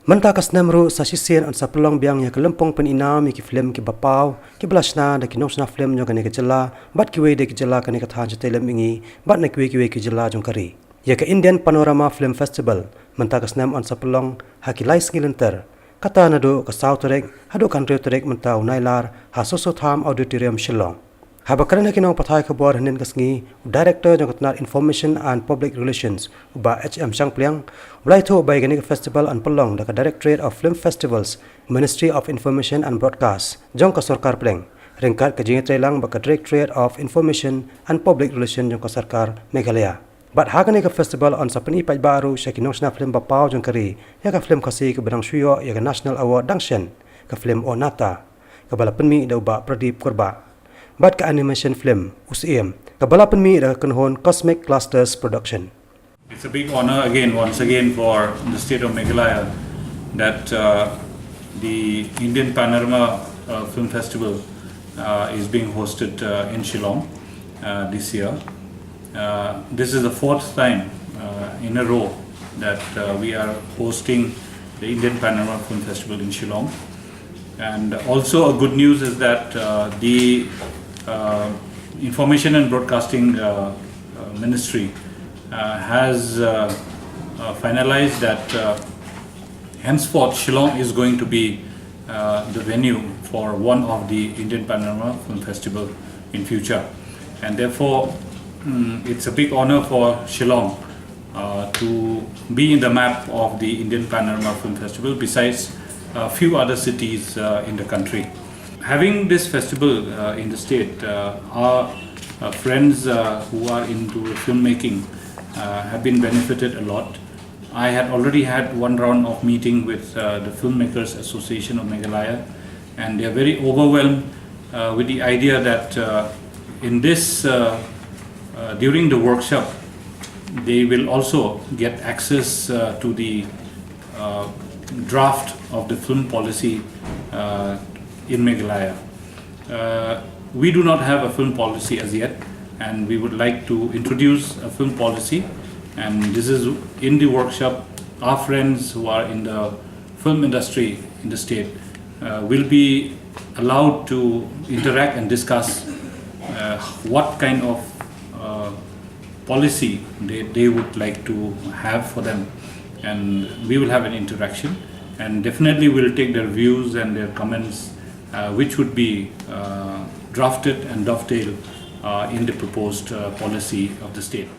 Mentakas namru sa sisien an sa pelong biang ya kelempong peninam ki film ki bapau ki belasna da ki nosna film jo kane kejela bat ki we de kejela kane kathan chatelem ingi bat na ki we kejela jong kari ya ka Indian Panorama Film Festival mentakas nam an sa pelong hakilai skilenter kata nado ka South Rek hado country trek mentau nailar ha soso tham auditorium Shillong Habakaran hakinong patay kabuar hanin kasngi Director ng Katnar Information and Public Relations uba HM Shangpliang ulay to bay ganig festival an pelong da ka Directorate of Film Festivals Ministry of Information and Broadcast jong ka sarkar pleng ringkat ka jingitre lang ba ka Directorate of Information and Public Relations jong ka sarkar Meghalaya Bat hagan ka festival on sa panipay baru sa kinosna film bapau jong kari ya ka film kasi ka benang suyo ya ka National Award dangshen ka film Onata ka balapan da uba Pradeep Korba Bat ka animation film UCM kabalapan mi da kanhon Cosmic Clusters Production. It's a big honor once again for the state of Meghalaya that the Indian Panorama Film Festival is being hosted in Shillong this year. This is the fourth time in a row that we are hosting the Indian Panorama Film Festival in Shillong. And also a good news is that the Information and Broadcasting Ministry has finalized that henceforth Shillong is going to be the venue for one of the Indian Panorama Film Festival in future, and therefore it's a big honor for Shillong to be in the map of the Indian Panorama Film Festival besides a few other cities in the country. Having this festival in the state, our friends who are into filmmaking have been benefited a lot. I had already had one round of meeting with the Filmmakers Association of Meghalaya, and they are very overwhelmed with the idea that in this during the workshop they will also get access to the draft of the film policy in Meghalaya. We do not have a film policy as yet, and we would like to introduce a film policy, and this is in the workshop. Our friends who are in the film industry in the state will be allowed to interact and discuss what kind of policy they would like to have for them, and we will have an interaction, and definitely we'll take their views and their comments which would be drafted and dovetailed in the proposed policy of the state.